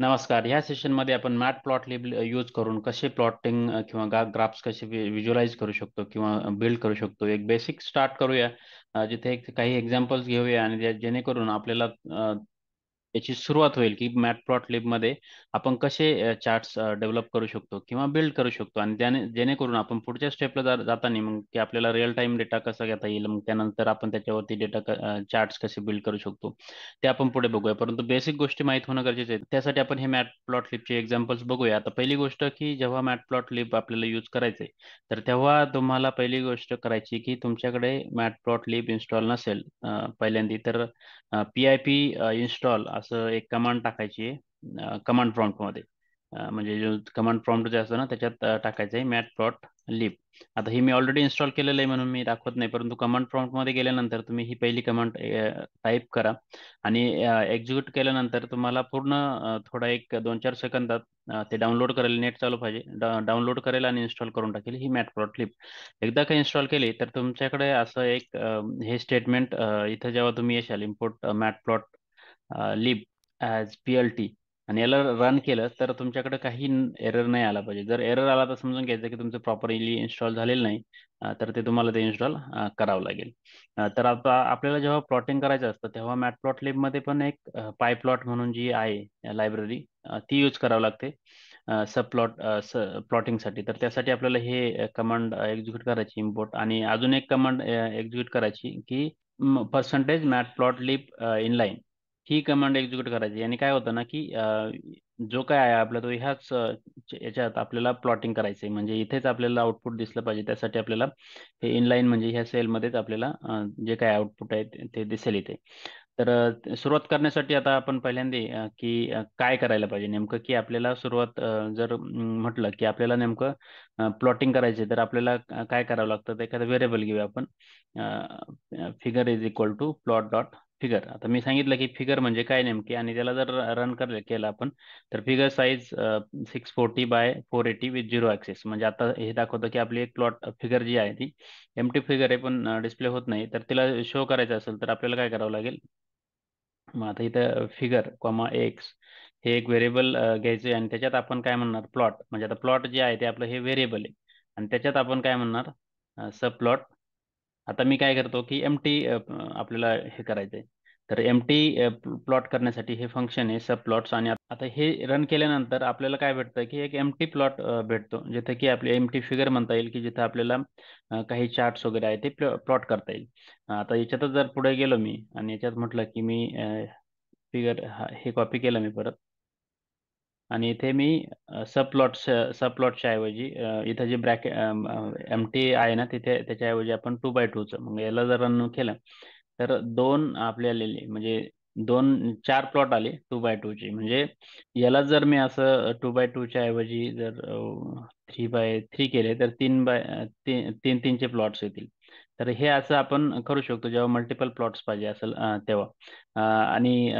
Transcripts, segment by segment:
नमस्कार. ह्या सेशनमध्ये आपण मॅटप्लॉटलिब यूज करून कसे प्लॉटिंग किंवा ग्राफ्स कसे व्हिज्युअलाइज करू शकतो किंवा बिल्ड करू शकतो. एक बेसिक स्टार्ट करूया. जिथे काही एक्झाम्पल्स घेऊया आणि जेणेकरून आपल्याला याची सुरुवात होईल की मॅटप्लॉटलिबमध्ये आपण कसे चार्ट्स डेव्हलप करू शकतो किंवा बिल्ड करू शकतो आणि जेणेकरून आपण पुढच्या स्टेपला जाताना मग की आपल्याला रिअल टाइम डेटा कसा घेता येईल, मग त्यानंतर आपण त्याच्यावरती डेटा चार्ट्स कसे बिल्ड करू शकतो ते आपण पुढे बघूया. परंतु बेसिक गोष्टी माहीत होणं गरजेचं आहे. त्यासाठी आपण हे मॅटप्लॉटलिबचे एक्झाम्पल्स बघूया. आता पहिली गोष्ट की जेव्हा मॅटप्लॉटलिब आपल्याला यूज करायचंय तर तेव्हा तुम्हाला पहिली गोष्ट करायची की तुमच्याकडे मॅटप्लॉटलिब इन्स्टॉल नसेल पहिल्यांदी तर PIP इन्स्टॉल असं एक कमांड टाकायची कमांड प्रॉम्प्टमध्ये. म्हणजे जो कमांड प्रॉम्प्ट जे असतं ना त्याच्यात टाकायचं आहे मॅटप्लॉट लिब. आता ही मी ऑलरेडी इन्स्टॉल केलेलं आहे म्हणून मी दाखवत नाही, परंतु कमांड प्रॉम्प्टमध्ये गेल्यानंतर तुम्ही ही पहिली कमांड टाईप करा आणि एक्झिक्यूट केल्यानंतर तुम्हाला पूर्ण थोडा एक 2-4 सेकंदात ते डाउनलोड करेल. नेट चालू पाहिजे. डाउनलोड करेल आणि इन्स्टॉल करून टाकेल ही मॅटप्लॉटलिब. एकदा का इन्स्टॉल केली तर तुमच्याकडे असं एक हे स्टेटमेंट इथं जेव्हा तुम्ही येशाल इम्पोर्ट मॅटप्लॉट लिब ॲज PLT आणि याला रन केलं तर तुमच्याकडे काही एरर नाही आला पाहिजे. जर एरर आला तर समजून घ्यायचं की तुमचं प्रॉपरली इन्स्टॉल झालेलं नाही. तर ते तुम्हाला ते इन्स्टॉल करावं लागेल. तर आता आपल्याला जेव्हा प्लॉटिंग करायचं असतं तेव्हा मॅटप्लॉटलिबमध्ये पण एक पायप्लॉट म्हणून जी आहे लायब्ररी ती यूज करावी लागते सब प्लॉटिंगसाठी. तर त्यासाठी आपल्याला हे कमांड एक्झिक्यूट करायची इम्पोर्ट आणि अजून एक कमांड एक्झिक्यूट करायची की पर्सेंटेज मॅटप्लॉटलिब इनलाईन ही कमांड एक्झिक्यूट करायची. आणि काय होतं ना की जो काय आहे आपला तो ह्याच याच्यात आपल्याला प्लॉटिंग करायचं आहे, म्हणजे इथेच आपल्याला आउटपुट दिसलं पाहिजे. त्यासाठी आपल्याला हे इनलाईन म्हणजे ह्या सेलमध्येच आपल्याला जे काय आउटपुट आहे ते दिसेल इथे. तर सुरुवात करण्यासाठी आता आपण पहिल्यांदा की काय करायला पाहिजे नेमकं, की आपल्याला सुरुवात जर म्हटलं की आपल्याला नेमकं प्लॉटिंग करायचे तर आपल्याला काय करावं लागतं. तर एखादं व्हेरिएबल घेऊया आपण. Figure is equal to plot dot figure. आता मी सांगितलं की फिगर म्हणजे काय नेमके, आणि त्याला जर रन केलं आपण तर figure size 640 by 480 with 0 axes. म्हणजे आता हे दाखवतं की आपली एक प्लॉट फिगर जी आहे ती एमटी फिगर आहे पण डिस्प्ले होत नाही. तर तिला शो करायचं असेल तर आपल्याला काय करावं लागेल. मग आता इथं फिगर कॉमा एक्स हे एक व्हेरिएबल घ्यायचे आणि त्याच्यात आपण काय म्हणणार प्लॉट. म्हणजे आता प्लॉट जे आहे ते आपलं हे व्हेरिएबल आहे आणि त्याच्यात आपण काय म्हणणार सब प्लॉट. आता मी काय करतो की एमटी आपल्याला हे करायचंय. तर एमटी प्लॉट करण्यासाठी हे फंक्शन आहे सब प्लॉट्स. आणि आता हे रन केल्यानंतर आपल्याला काय भेटतं की एक एमटी प्लॉट भेटतो, जिथे की आपली एमटी फिगर म्हणता येईल, की जिथे आपल्याला काही चार्ट्स वगैरे आहे ते प्लॉट करता येईल. आता याच्यातच जर पुढे गेलो मी आणि याच्यात म्हटलं की मी फिगर हे कॉपी केलं मी परत आणि इथे मी सब प्लॉटच्या ऐवजी इथं जे ब्रॅकेट एम टी आहे ना तिथे त्याच्याऐवजी आपण 2x2चं मग याला जर रन केलं तर दोन आपले आलेले म्हणजे 4 प्लॉट आले 2x2चे. म्हणजे याला जर मी असं 2x2च्या ऐवजी जर 3x3 केले तर 3x3चे प्लॉट्स येतील. तर हे असं आपण करू शकतो जेव्हा मल्टिपल प्लॉट्स पाहिजे असेल तेव्हा. आणि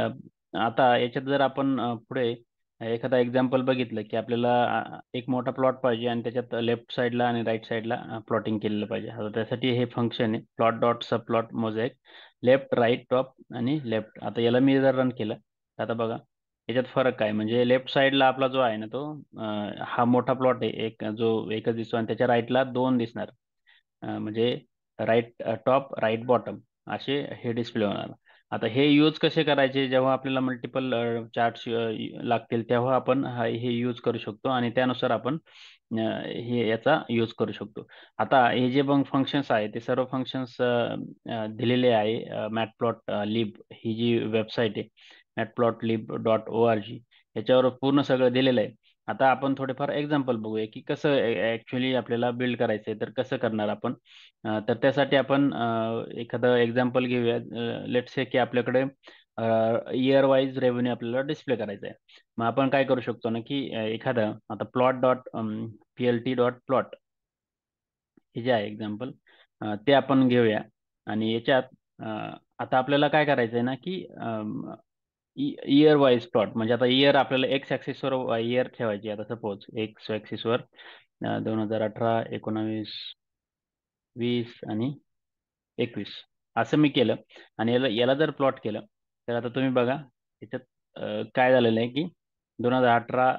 आता याच्यात जर आपण पुढे एखादा एक्झाम्पल बघितलं की आपल्याला एक मोठा प्लॉट पाहिजे आणि त्याच्यात लेफ्ट साईडला आणि राईट साईडला प्लॉटिंग केलेलं पाहिजे. आता त्यासाठी हे फंक्शन आहे plot dot subplot mosaic left right top आणि लेफ्ट. आता याला मी जर रन केलं तर आता बघा याच्यात फरक काय. म्हणजे लेफ्ट साईडला आपला जो आहे ना तो हा मोठा प्लॉट आहे एक जो एकच दिसतो आणि त्याच्या राईटला दोन दिसणार. म्हणजे राईट टॉप राईट बॉटम असे हे डिस्प्ले होणार. आता हे यूज कसे करायचे जेव्हा आपल्याला मल्टिपल चार्ट्स लागतील तेव्हा आपण हे यूज करू शकतो आणि त्यानुसार आपण हे याचा यूज करू शकतो. आता हे जे पण फंक्शन्स आहे ते सर्व फंक्शन्स दिलेले आहे मॅटप्लॉट लिब ही जी वेबसाईट आहे matplotlib.org याच्यावर पूर्ण सगळं दिलेलं आहे. आता आपण थोडेफार एक्झाम्पल बघूया की कसं ऍक्च्युली आपल्याला बिल्ड करायचंय तर कसं करणार आपण. तर त्यासाठी आपण एखादं एक्झाम्पल घेऊया. लेट से की आपल्याकडे इयर वाईज रेव्हेन्यू आपल्याला डिस्प्ले करायचं आहे. मग आपण काय करू शकतो ना की एखादं आता plot dot PLT dot plot हे जे आहे एक्झाम्पल ते आपण घेऊया. आणि याच्यात आता आपल्याला काय करायचं आहे ना की इयर वाईज प्लॉट. म्हणजे आता इयर आपल्याला एक्स ऍक्सिसवर इयर ठेवायची. आता सपोज एक्स ऍक्सिसवर 2018 19 20 आणि 21 असं मी केलं आणि याला याला जर प्लॉट केलं तर आता तुम्ही बघा याच्यात काय झालेलं आहे की 2018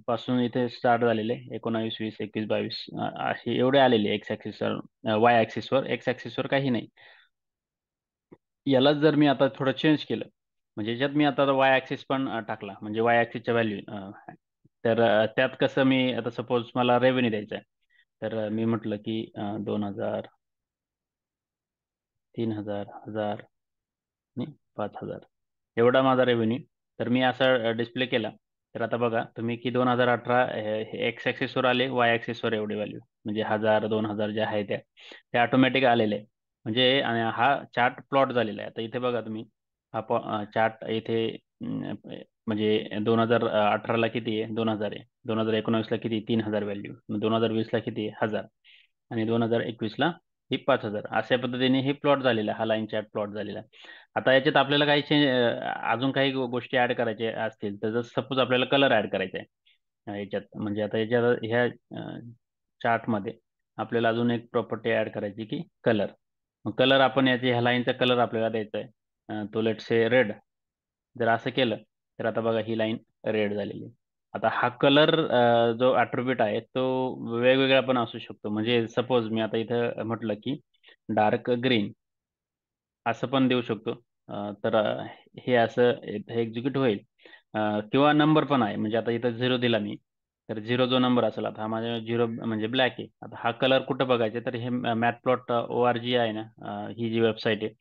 पासून इथे स्टार्ट झालेले 19, 20, 21, 22 असे एवढे आलेले एक्स ॲक्सिसवर, वाय ॲक्सिसवर. एक्स ॲक्सिसवर काही नाही. यालाच जर मी आता थोडं चेंज केलं, म्हणजे याच्यात मी आता वाय ॲक्सिस पण टाकला, म्हणजे वाय ॲक्सिसच्या व्हॅल्यू, तर त्यात कसं मी आता सपोज मला रेव्हेन्यू द्यायचा आहे, तर मी म्हटलं की 2000, 3000, 1000 आणि 5000 एवढा माझा रेव्हेन्यू. तर मी असा डिस्प्ले केला, तर आता बघा तुम्ही की 2018 एक्स ॲक्सिसवर आले, वाय ॲक्सिसवर एवढे व्हॅल्यू, म्हणजे 1000, 2000 ज्या आहे त्या ऑटोमॅटिक आलेले आहे. म्हणजे आणि हा चार्ट प्लॉट झालेला आहे. आता इथे बघा तुम्ही, हा चार्ट इथे म्हणजे 2018ला किती आहे? 2000 आहे. 2019ला किती? 3000 व्हॅल्यू. 2020ला किती आहे? 1000. आणि 2021ला ही 5000. अशा पद्धतीने हे प्लॉट झालेला आहे, हा लाईन चार्ट प्लॉट झालेला आहे. आता याच्यात आपल्याला काही अजून काही गोष्टी ऍड करायच्या असतील, तर जर सपोज आपल्याला कलर ऍड करायचा आहे याच्यात, म्हणजे आता याच्यात ह्या चार्टमध्ये आपल्याला अजून एक प्रॉपर्टी ऍड करायची की कलर. मग कलर आपण याचे ह्या लाईनचा कलर आपल्याला द्यायचा आहे, तो लेट से रेड. जर असं केलं तर आता बघा ही लाईन रेड झालेली आहे. आता हा कलर जो ॲट्रिब्यूट आहे तो वेगवेगळा पण असू शकतो. म्हणजे सपोज मी आता इथं म्हटलं की डार्क ग्रीन असं पण देऊ शकतो. तर हे असं हे एक्झिक्यूट होईल. किंवा नंबर पण आहे, म्हणजे आता इथं 0 दिला मी, तर 0 जो नंबर असेल, आता हा माझ्या 0 म्हणजे ब्लॅक आहे. आता हा कलर कुठं बघायचा, तर हे मॅथप्लॉट ORG आहे ना, ही जी वेबसाईट आहे,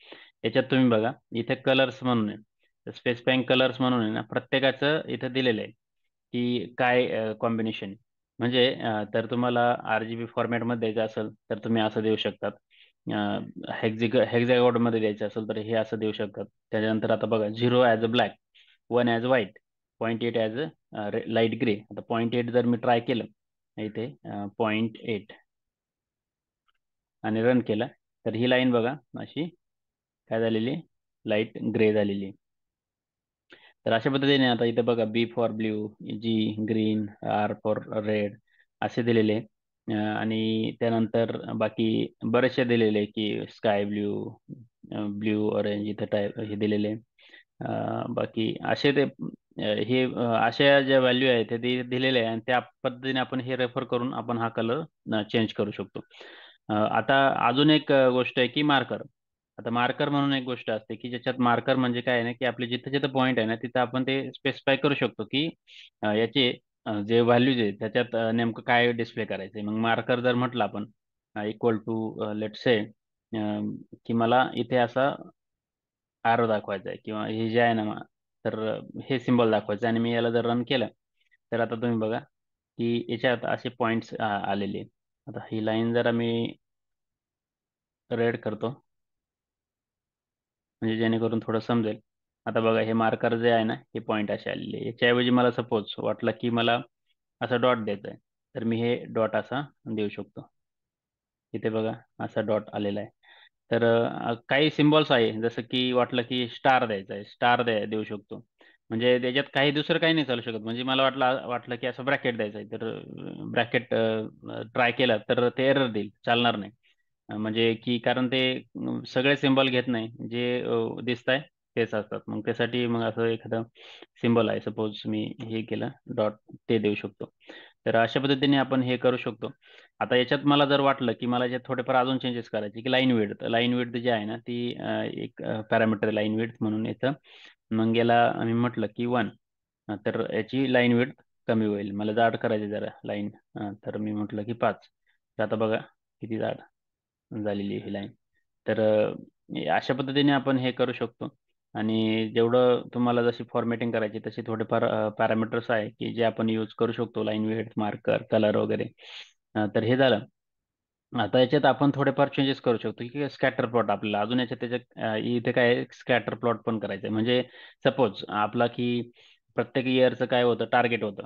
याच्यात तुम्ही बघा इथे कलर्स म्हणून आहे, स्पेसिफाईंग कलर्स म्हणून आहे ना, प्रत्येकाचं इथं दिलेलं आहे की काय कॉम्बिनेशन. म्हणजे तर तुम्हाला RGB फॉर्मॅटमध्ये द्यायचं असेल तर तुम्ही असं देऊ शकतात. हेक्झॅगॉडमध्ये द्यायचं असेल तर हे असं देऊ शकतात. त्याच्यानंतर आता बघा 0 as a black, 1 as white, 0.8 as a light grey. आता 0.8 जर मी ट्राय केलं इथे 0.8 आणि रन केला, तर ही लाईन बघा अशी काय झालेली, लाईट ग्रे झालेली. तर अशा पद्धतीने आता इथे बघा B for blue, G green, R for red असे दिलेले आहे. आणि त्यानंतर बाकी बरेचसे दिलेले की स्काय ब्ल्यू, ब्ल्यू ऑरेंज इथं टाईप हे दिलेले आहे. बाकी असे ते हे अशा ज्या व्हॅल्यू आहेत ते दिलेले आहे, आणि त्या पद्धतीने आपण हे रेफर करून आपण हा कलर चेंज करू शकतो. आता अजून एक गोष्ट आहे की मार्कर. आता मार्कर म्हणून एक गोष्ट असते की ज्याच्यात मार्कर म्हणजे काय आहे ना, की आपले जिथं जिथं पॉईंट आहे ना तिथं आपण ते स्पेसिफाय करू शकतो की याचे जे व्हॅल्यूज आहेत त्याच्यात नेमकं काय डिस्प्ले करायचं आहे. मग मार्कर जर म्हटलं आपण इक्वल टू लेट से की मला इथे असा आरो दाखवायचा आहे, किंवा हे जे आहे ना तर हे सिम्बॉल दाखवायचं आहे, आणि मी याला जर रन केलं तर आता तुम्ही बघा की याच्यात असे पॉईंट्स आलेले आहेत. आता ही लाईन जरा मी रेड करतो, म्हणजे जेणेकरून थोडं समजेल. आता बघा हे मार्कर जे आहे ना हे पॉईंट असे आलेले आहे. याच्याऐवजी मला सपोज वाटलं की मला असा डॉट द्यायचा आहे, तर मी हे डॉट असा देऊ शकतो. इथे बघा असा डॉट आलेला आहे. तर काही सिम्बॉल्स आहे, जसं की वाटलं की स्टार द्यायचा आहे, स्टार देऊ शकतो. म्हणजे त्याच्यात काही दुसरं काही नाही चालू शकत. म्हणजे मला वाटलं की असं ब्रॅकेट द्यायचं आहे, तर ब्रॅकेट ट्राय केला तर ते एरर देईल, चालणार नाही. म्हणजे की कारण ते सगळे सिम्बॉल घेत नाही, जे दिसत आहे तेच असतात. मग त्यासाठी मग असं एखादं सिम्बॉल आहे, सपोज मी हे केलं डॉट, ते देऊ शकतो. तर अशा पद्धतीने आपण हे करू शकतो. आता याच्यात मला जर वाटलं की मला याच्यात थोडेफार अजून चेंजेस करायचे, की लाईन विड्थ जी आहे ना ती एक पॅरामीटर लाईन विड्थ म्हणून येतं. मग याला आम्ही म्हटलं की 1, तर याची लाईन विड्थ कमी होईल. मला जाड करायची जरा लाईन, तर मी म्हटलं की 5. तर आता बघा किती जाड झालेली आहे ही लाईन. तर अशा पद्धतीने आपण हे करू शकतो. आणि जेवढं तुम्हाला जशी फॉर्मॅटिंग करायची तशी थोडेफार पॅरामीटर्स आहे की जे आपण यूज करू शकतो, लाईन विड्थ, मार्कर, कलर वगैरे. तर हे झालं. आता याच्यात आपण थोडेफार चेंजेस करू शकतो की स्कॅटर प्लॉट आपल्याला अजून त्याच्यात इथे काय स्कॅटर प्लॉट पण करायचं आहे. म्हणजे सपोज आपला की प्रत्येक इयरचं काय होतं, टार्गेट होतं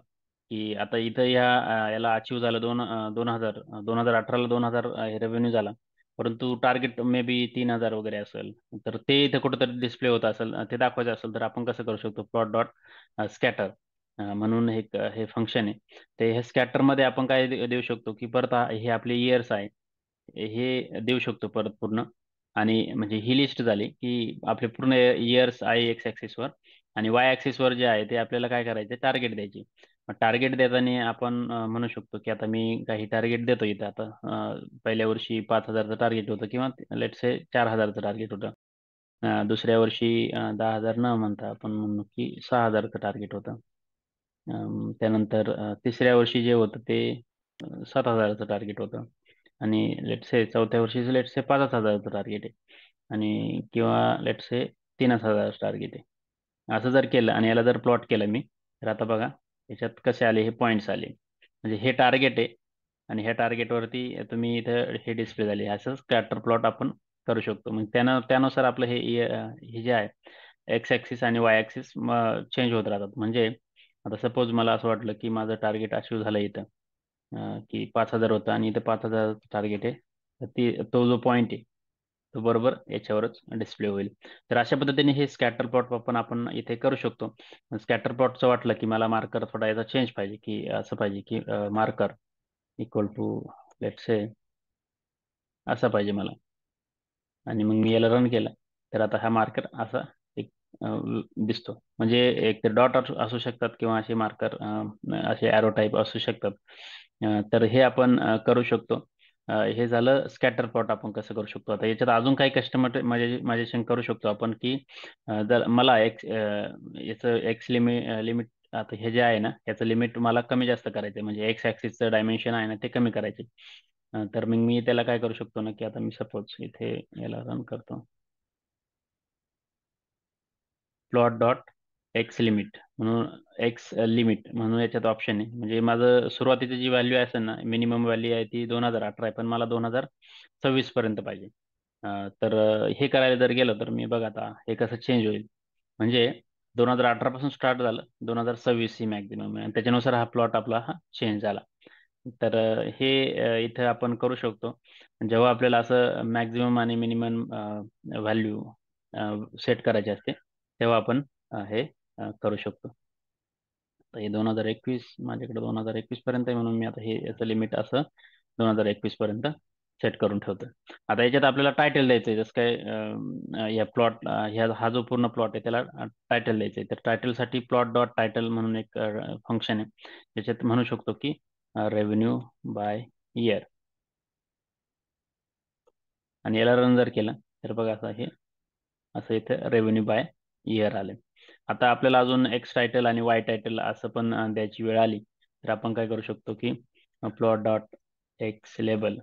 की आता इथं याला अचीव झालं 2018ला 2000 रेव्हेन्यू झाला, परंतु टार्गेट मे बी 3000 वगैरे असेल, तर ते इथे कुठेतरी डिस्प्ले होत असेल, ते दाखवायचं असेल, तर आपण कसं करू शकतो, प्लॉट डॉट स्कॅटर म्हणून हे फंक्शन आहे. ते हे स्कॅटर मध्ये आपण काय देऊ शकतो की परत हे आपले इयर्स आहे हे देऊ शकतो परत पूर्ण. आणि म्हणजे ही लिस्ट झाली की आपले पूर्ण इयर्स आहे एक्स ॲक्सिसवर, आणि वाय ॲक्सिसवर जे आहे ते आपल्याला काय करायचं, टार्गेट द्यायची. टार्गेट देताना आपण म्हणू शकतो की आता मी काही टार्गेट देतो इथं. आता पहिल्या वर्षी 5,000चं टार्गेट होतं किंवा लेट्स से 4,000चं टार्गेट होतं. दुसऱ्या वर्षी 10,000 न म्हणता आपण म्हणू की 6,000चं टार्गेट होतं. त्यानंतर तिसऱ्या वर्षी जे होतं ते 7,000चं टार्गेट होतं. आणि लेट्स से चौथ्या वर्षीचं लेट्स से 5,000चं टार्गेट आहे. आणि किंवा लेट्स से 3,000चं टार्गेट आहे. असं जर केलं आणि याला जर प्लॉट केलं मी, तर आता बघा याच्यात कसे आले, हे पॉईंट्स आले. म्हणजे हे टार्गेट आहे आणि ह्या टार्गेटवरती तुम्ही इथं हे डिस्प्ले झाले. असं स्कॅटर प्लॉट आपण करू शकतो. मग त्यानुसार आपलं हे जे आहे एक्स ॲक्सिस आणि वाय ॲक्सिस चेंज होत राहतात. म्हणजे आता सपोज मला असं वाटलं की माझं टार्गेट अचीव झालं इथं, की 5,000 होतं आणि इथं 5,000 टार्गेट आहे. तर तो जो पॉईंट आहे तो बरोबर याच्यावरच डिस्प्ले होईल. तर अशा पद्धतीने हे स्कॅटर प्लॉट आपण इथे करू शकतो. स्कॅटर प्लॉटचं वाटलं की मला मार्कर थोडा याचा चेंज पाहिजे, की असं पाहिजे की marker equal to let's say असा पाहिजे मला. आणि मग मी याला रन केलं, तर आता हा मार्कर असा एक दिसतो. म्हणजे एक डॉट असू शकतात किंवा असे मार्कर असे ॲरो टाईप असू शकतात. तर हे आपण करू शकतो. हे झालं स्कॅटर प्लॉट आपण कसं करू शकतो. आता याच्यात अजून काही माझ्याशी करू शकतो आपण, की जर मला याचं एक्स लिमिट आता हे जे आहे ना, याचं लिमिट मला कमी जास्त करायचं आहे. म्हणजे एक्स ॲक्सिसचं डायमेन्शन आहे ना ते कमी करायचे. तर मग मी त्याला काय करू शकतो ना, की आता मी सपोज इथे याला रन करतो. प्लॉट डॉट एक्स लिमिट म्हणून, एक्स लिमिट म्हणून याच्यात ऑप्शन आहे. म्हणजे माझं सुरुवातीची जी व्हॅल्यू असेल ना, मिनिमम व्हॅल्यू आहे ती 2018 आहे, पण मला 2026 पर्यंत पाहिजे. तर हे करायला जर गेलं तर मी बघा आता हे कसं चेंज होईल. म्हणजे 2018 पासून स्टार्ट झालं, 2026 ही मॅक्झिमम आहे आणि त्याच्यानुसार हा प्लॉट आपला हा चेंज झाला. तर हे इथं आपण करू शकतो. जेव्हा आपल्याला असं मॅक्झिमम आणि मिनिमम व्हॅल्यू सेट करायची असते, तेव्हा आपण हे करू शकतो. तर हे 2021 माझ्याकडे 2021 पर्यंत आहे, म्हणून मी आता हे याचं लिमिट असं 2021 पर्यंत सेट करून ठेवतो. आता याच्यात आपल्याला टायटल द्यायचं आहे. जसं काय या प्लॉट हा जो पूर्ण प्लॉट आहे त्याला टायटल द्यायचं आहे. तर टायटलसाठी प्लॉट डॉट टायटल म्हणून एक फंक्शन आहे. त्याच्यात म्हणू शकतो की रेव्हेन्यू बाय इयर, आणि याला रन जर केलं तर बघा असं इथे रेव्हेन्यू बाय इयर आले. आता आपल्याला अजून एक्स टायटल आणि वाय टायटल असं पण द्यायची वेळ आली, तर आपण काय करू शकतो की प्लॉट डॉट एक्स लेबल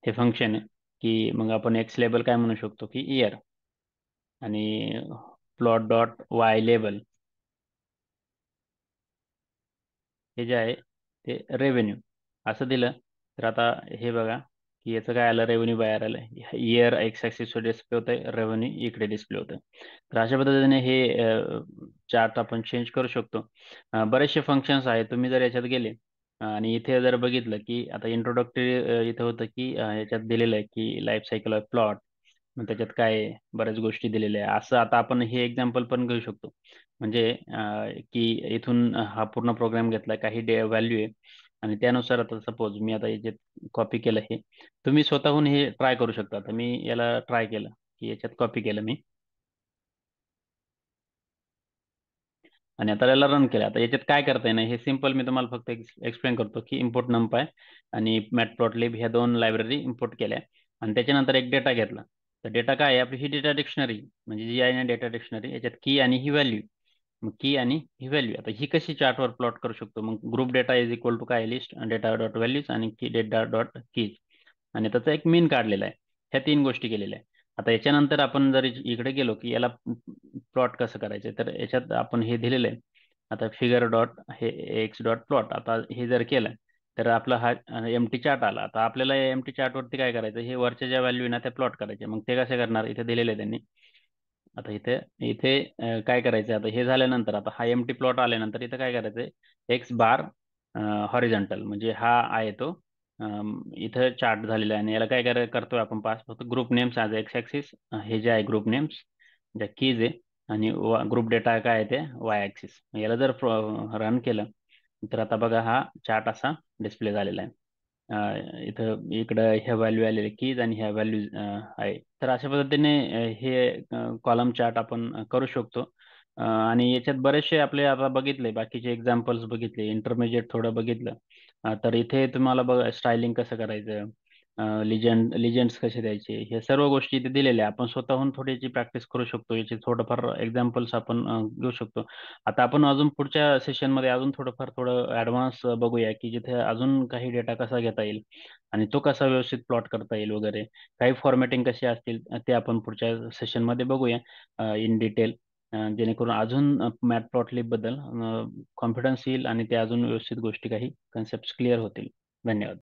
हे फंक्शन आहे, की मग आपण एक्स लेबल काय म्हणू शकतो की इयर, आणि प्लॉट डॉट वाय लेबल हे जे आहे ते रेव्हेन्यू असं दिलं. तर आता हे बघा की याचं काय आलं, रेव्हेन्यू बाहेर आलं. इयर एक्स ॲक्सिसवर डिस्प्ले होतंय, रेव्हेन्यू इकडे डिस्प्ले होतंय. तर अशा पद्धतीने हे चार्ट आपण चेंज करू शकतो. बरेचसे फंक्शन्स आहेत. तुम्ही जर याच्यात गेले आणि इथे जर बघितलं की आता इंट्रोडक्टरी इथं होतं की याच्यात दिलेलं आहे की लाईफ सायकल ऑफ प्लॉट, मग त्याच्यात काय आहे, बऱ्याच गोष्टी दिलेल्या आहे. असं आता आपण हे एक्झाम्पल पण घेऊ शकतो. म्हणजे की इथून हा पूर्ण प्रोग्राम घेतला, काही व्हॅल्यू आहे आणि त्यानुसार आता सपोज मी आता याच्यात कॉपी केलं, हे तुम्ही स्वतःहून हे ट्राय करू शकता. तर मी याला ट्राय केलं की याच्यात कॉपी केलं मी आणि आता याला रन केलं. आता याच्यात काय करता येईल हे सिंपल मी तुम्हाला फक्त एक्सप्लेन करतो की इम्पोर्ट नंपाय आणि मॅटप्लॉटलिब ह्या दोन लायब्ररी इम्पोर्ट केल्या आणि त्याच्यानंतर एक डेटा घेतला. तर डेटा काय आहे आपली, ही डेटा डिक्शनरी म्हणजे जी आहे ना डेटा डिक्शनरी, याच्यात की आणि ही व्हॅल्यू. मग की आणि ही व्हॅल्यू आता ही कशी चार्टवर प्लॉट करू शकतो. मग group data is equal to काय, लिस्ट डेटा डॉट व्हॅल्यूज आणि की डेटा डॉट कीज, आणि त्याचा एक मीन काढलेला आहे. ह्या तीन गोष्टी केलेल्या आहे. आता याच्यानंतर आपण जर इकडे गेलो की याला प्लॉट कसं करायचं, तर याच्यात आपण हे दिलेलं आहे. आता फिगर डॉट हे एक्स डॉट प्लॉट, आता हे जर केलं तर आपला हा एम टी चार्ट आला. आता आपल्याला एम टी चार्टवरती काय करायचं, हे वरच्या ज्या व्हॅल्यू ना त्या प्लॉट करायच्या. मग ते कसे करणार, इथे दिलेले आहे त्यांनी. आता इथे इथे काय करायचं, आता हे झाल्यानंतर आता हा एम टी प्लॉट आल्यानंतर इथं काय करायचंय, एक्स बार हॉरिझॉन्टल म्हणजे हा आहे तो इथं चार्ट झालेला आहे. आणि याला काय करतोय आपण पास, फक्त group names as x axis, हे जे आहे ग्रुप नेम्स ज्या कीज आहे, आणि ग्रुप डेटा काय आहे ते वाय ॲक्सिस. याला जर रन केलं तर आता बघा हा चार्ट असा डिस्प्ले झालेला आहे. इथं इकडं ह्या व्हॅल्यू आलेले कीज आणि ह्या व्हॅल्यूज आहे. तर अशा पद्धतीने हे कॉलम चार्ट आपण करू शकतो. आणि याच्यात बरेचसे आपले आता बघितले बाकीचे एक्झाम्पल्स बघितले, इंटरमिजिएट थोडं बघितलं. तर इथे तुम्हाला बघ स्टायलिंग कसं करायचं, लिजंड्स कसे द्यायचे, हे सर्व गोष्टी इथे दिलेल्या आहे. आपण स्वतःहून थोडी याची प्रॅक्टिस करू शकतो, याचे थोडंफार एक्झाम्पल्स आपण घेऊ शकतो. आता आपण अजून पुढच्या सेशनमध्ये अजून थोडं ॲडव्हान्स बघूया, की जिथे अजून काही डेटा कसा घेता येईल आणि तो कसा व्यवस्थित प्लॉट करता येईल वगैरे. काही फॉर्मॅटिंग कशी असतील ते आपण पुढच्या सेशनमध्ये बघूया इन डिटेल. जेणेकरून अजून मॅटप्लॉटलिब बद्दल कॉन्फिडन्स येईल आणि ते अजून व्यवस्थित गोष्टी काही कन्सेप्ट क्लिअर होतील. धन्यवाद.